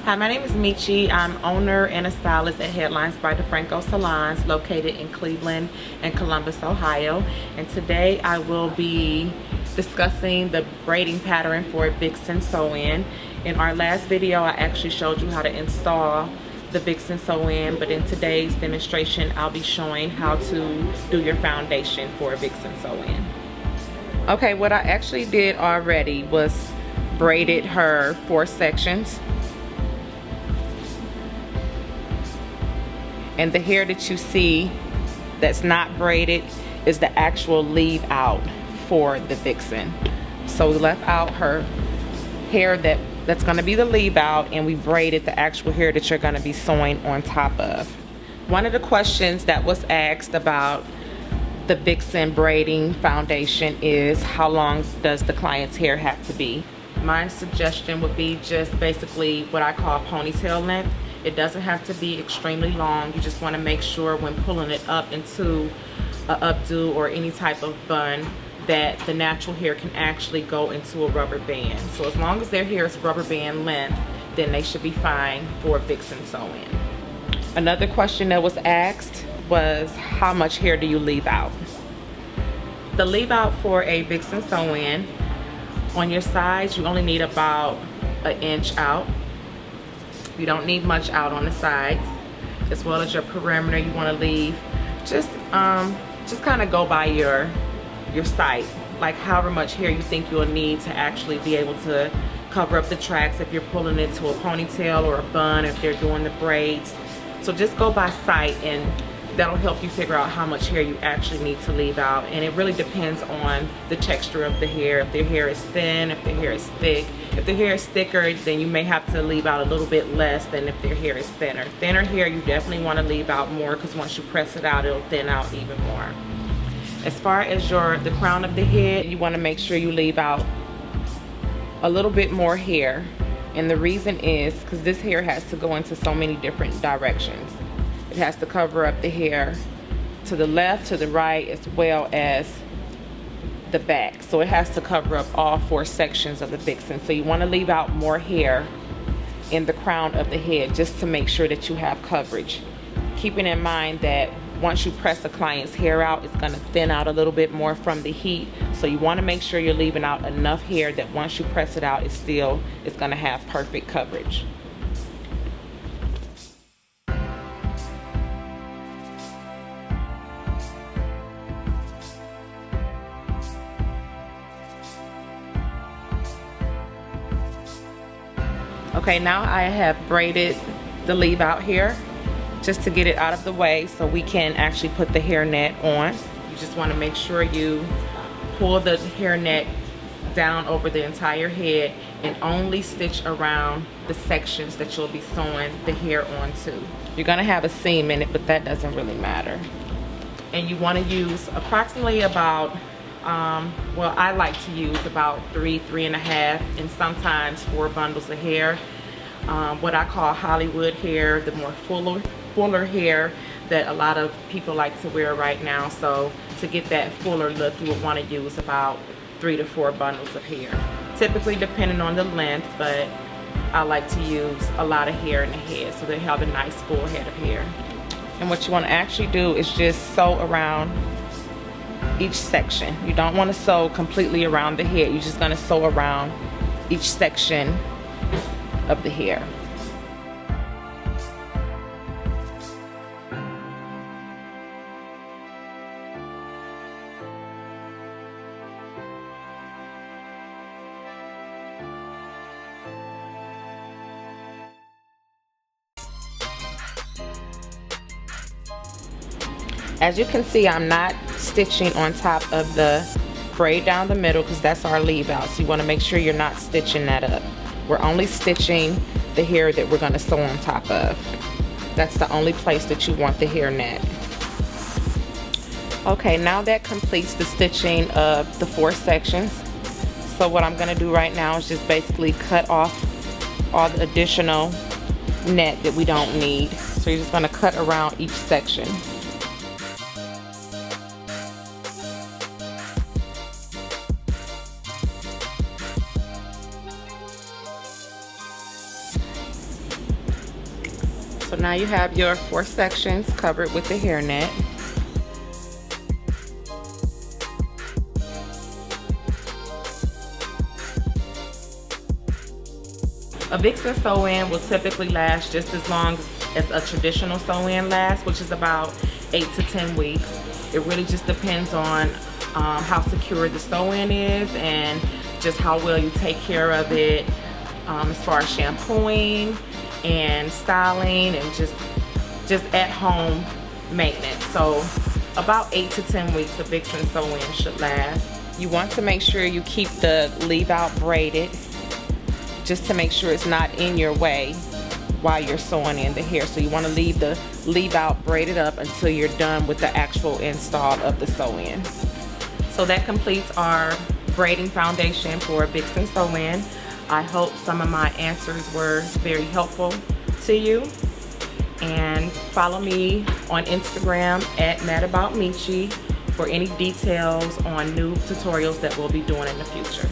Hi, my name is Meechie. I'm owner and a stylist at Headlines by DeFranco Salons, located in Cleveland and Columbus, Ohio. And today I will be discussing the braiding pattern for Vixen sew-in. In our last video, I actually showed you how to install the Vixen sew-in, but in today's demonstration, I'll be showing how to do your foundation for a Vixen sew-in. Okay, what I actually did already was braided her 4 sections. And the hair that you see that's not braided is the actual leave out for the Vixen. So we left out her hair that's gonna be the leave out, and we braided the actual hair that you're gonna be sewing on top of. One of the questions that was asked about the Vixen braiding foundation is how long does the client's hair have to be? My suggestion would be just basically what I call ponytail length. It doesn't have to be extremely long. You just want to make sure when pulling it up into a updo or any type of bun that the natural hair can actually go into a rubber band. So as long as their hair is rubber band length, then they should be fine for Vixen sew-in. Another question that was asked was how much hair do you leave out? The leave out for a Vixen sew-in, on your sides you only need about 1 inch out. You don't need much out on the sides. As well as your perimeter, you want to leave just kind of go by your sight, like however much hair you think you'll need to actually be able to cover up the tracks if you're pulling it to a ponytail or a bun, if they're doing the braids. So just go by sight, and that'll help you figure out how much hair you actually need to leave out. And it really depends on the texture of the hair. If their hair is thin, if their hair is thick. If the hair is thicker, then you may have to leave out a little bit less than if their hair is thinner. Thinner hair, you definitely want to leave out more, because once you press it out, it'll thin out even more. As far as the crown of the head, you want to make sure you leave out a little bit more hair. And the reason is because this hair has to go into so many different directions. It has to cover up the hair to the left, to the right, as well as the back. So it has to cover up all 4 sections of the Vixen. So you want to leave out more hair in the crown of the head just to make sure that you have coverage. Keeping in mind that once you press the client's hair out, it's going to thin out a little bit more from the heat. So you want to make sure you're leaving out enough hair that once you press it out, it's going to have perfect coverage. Okay, now I have braided the leave out here just to get it out of the way so we can actually put the hairnet on. You just want to make sure you pull the hairnet down over the entire head and only stitch around the sections that you'll be sewing the hair onto. You're going to have a seam in it, but that doesn't really matter. And you want to use approximately about well, I like to use about 3.5, and sometimes 4 bundles of hair. What I call Hollywood hair, the more fuller hair that a lot of people like to wear right now. So to get that fuller look, you would want to use about 3 to 4 bundles of hair. Typically depending on the length, but I like to use a lot of hair in the head so they have a nice full head of hair. And what you want to actually do is just sew around each section. You don't want to sew completely around the head. You're just going to sew around each section of the hair. As you can see, I'm not stitching on top of the braid down the middle because that's our leave out. So you want to make sure you're not stitching that up. We're only stitching the hair that we're going to sew on top of. That's the only place that you want the hairnet. Okay, now that completes the stitching of the 4 sections. So what I'm going to do right now is just basically cut off all the additional net that we don't need. So you're just going to cut around each section. Now you have your 4 sections covered with the hairnet. A Vixen sew-in will typically last just as long as a traditional sew-in lasts, which is about 8 to 10 weeks. It really just depends on how secure the sew-in is and just how well you take care of it as far as shampooing and styling and just at home maintenance. So about 8 to 10 weeks a Vixen sew-in should last. You want to make sure you keep the leave out braided, just to make sure it's not in your way while you're sewing in the hair. So you want to leave the leave out braided up until you're done with the actual install of the sew-in. So that completes our braiding foundation for a Vixen sew-in. I hope some of my answers were very helpful to you. And follow me on Instagram at MadaboutMeechie for any details on new tutorials that we'll be doing in the future.